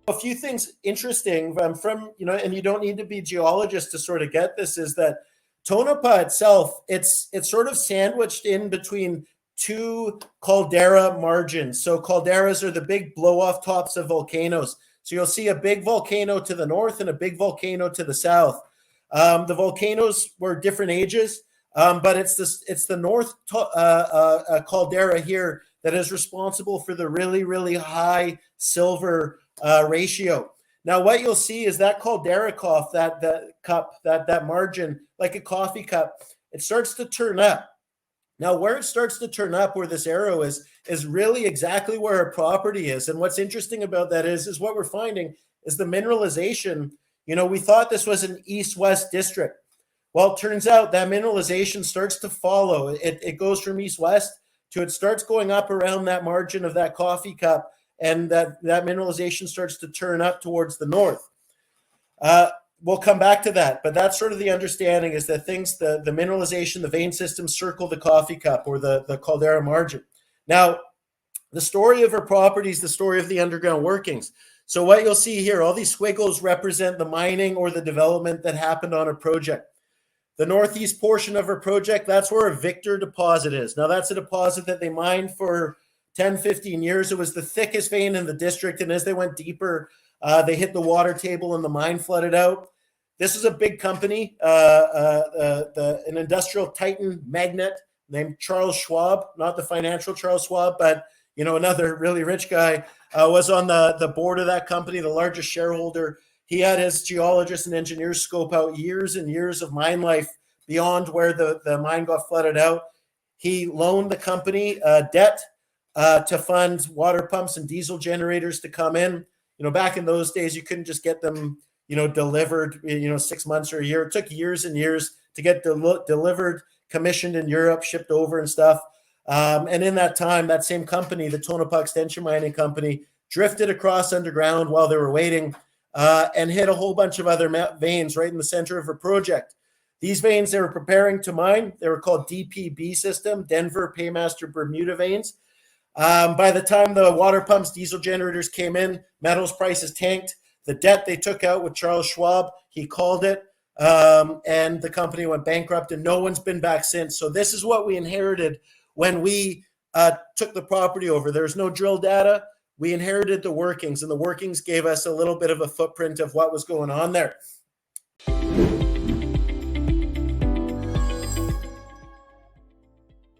A few things interesting from, and you don't need to be a geologist to sort of get this, is that Tonopah itself, it's sort of sandwiched in between two caldera margins. So calderas are the big blow-off tops of volcanoes. So you'll see a big volcano to the north and a big volcano to the south. The volcanoes were different ages, but it's the north caldera here that is responsible for the really, really high silver ratio. Now, what you'll see is that caldera cup, that margin, like a coffee cup, it starts to turn up. Now, where it starts to turn up, where this arrow is really exactly where our property is. And what's interesting about that is what we're finding is the mineralization. We thought this was an east-west district. Well, it turns out that mineralization starts to follow. It goes from east-west to it starts going up around that margin of that coffee cup, and that mineralization starts to turn up towards the north. We'll come back to that, but that's sort of the understanding, is that the mineralization, the vein system circle the coffee cup or the caldera margin. Now, the story of our property is the story of the underground workings. So what you'll see here, all these squiggles represent the mining or the development that happened on a project. The northeast portion of our project, that's where a Victor deposit is. Now, that's a deposit that they mined for 10, 15 years. It was the thickest vein in the district, and as they went deeper, they hit the water table and the mine flooded out. This is a big company, an industrial titan magnate named Charles Schwab, not the financial Charles Schwab, but another really rich guy, was on the board of that company, the largest shareholder. He had his geologists and engineers scope out years and years of mine life beyond where the mine got flooded out. He loaned the company debt to fund water pumps and diesel generators to come in. Back in those days, you couldn't just get them delivered, 6 months or a year. It took years and years to get delivered, commissioned in Europe, shipped over and stuff. And in that time, that same company, the Tonopah Extension Mining Company, drifted across underground while they were waiting and hit a whole bunch of other veins right in the center of a project. These veins they were preparing to mine, they were called DPB system, Denver Paymaster Bermuda veins. By the time the water pumps, diesel generators came in, metals prices tanked. The debt they took out with Charles Schwab, he called it, and the company went bankrupt, and no one's been back since. So this is what we inherited when we took the property over. There's no drill data. We inherited the workings, and the workings gave us a little bit of a footprint of what was going on there.